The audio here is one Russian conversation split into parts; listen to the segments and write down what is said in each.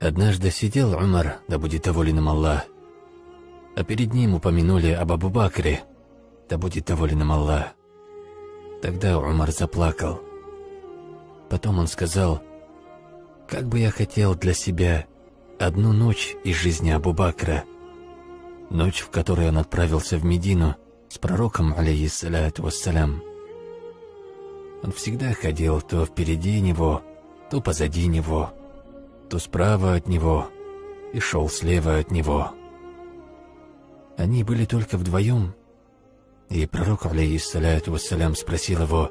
Однажды сидел Умар, да будет доволен им Аллах, а перед ним упомянули об Абу Бакре, да будет доволен им Аллах. Тогда Умар заплакал. Потом он сказал: «Как бы я хотел для себя одну ночь из жизни Абу Бакра, ночь, в которой он отправился в Медину с пророком, алейхиссалату вассалям. Он всегда ходил то впереди него, то позади него, то справа от него и шел слева от него. Они были только вдвоем, и пророк, алейхиссалату вассалям, спросил его: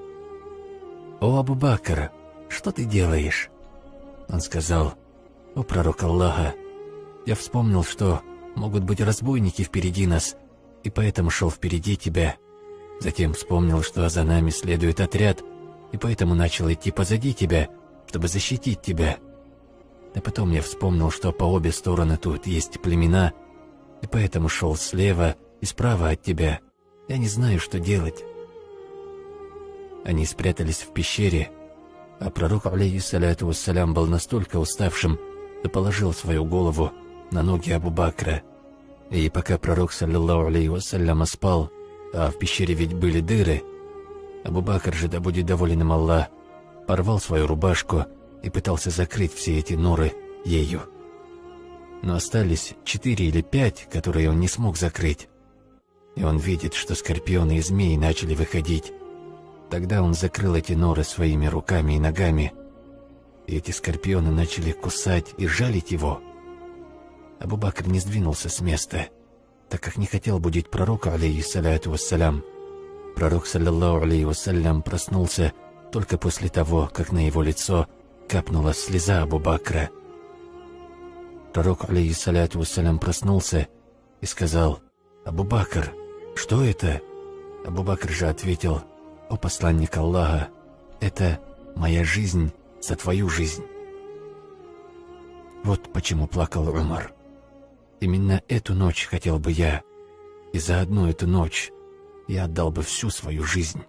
«О, Абу Бакр, что ты делаешь?» Он сказал: «О, пророк Аллаха, я вспомнил, что могут быть разбойники впереди нас, и поэтому шел впереди тебя. Затем вспомнил, что за нами следует отряд, и поэтому начал идти позади тебя, чтобы защитить тебя. А потом я вспомнил, что по обе стороны тут есть племена, и поэтому шел слева и справа от тебя. Я не знаю, что делать». Они спрятались в пещере, а пророк, алейхиссалату вассалям, был настолько уставшим, что положил свою голову на ноги Абу Бакра. И пока пророк, саллаллаху алейхи вассалям, спал, а в пещере ведь были дыры, Абу Бакр же, да будет доволен им Аллах, порвал свою рубашку и пытался закрыть все эти норы ею. Но остались 4 или 5, которые он не смог закрыть. И он видит, что скорпионы и змеи начали выходить. Тогда он закрыл эти норы своими руками и ногами, и эти скорпионы начали кусать и жалить его. Абу Бакр не сдвинулся с места, так как не хотел будить пророка, алейхиссалату вассалям. Пророк, саллаллаху алейхи вассалям, проснулся только после того, как на его лицо капнула слеза Абу Бакра. Пророк, алейхиссалату вассалям, проснулся и сказал: «Абу Бакр, что это?» Абу Бакр же ответил: «О посланник Аллаха, это моя жизнь за твою жизнь». Вот почему плакал Умар. Именно эту ночь хотел бы я, и за одну эту ночь я отдал бы всю свою жизнь.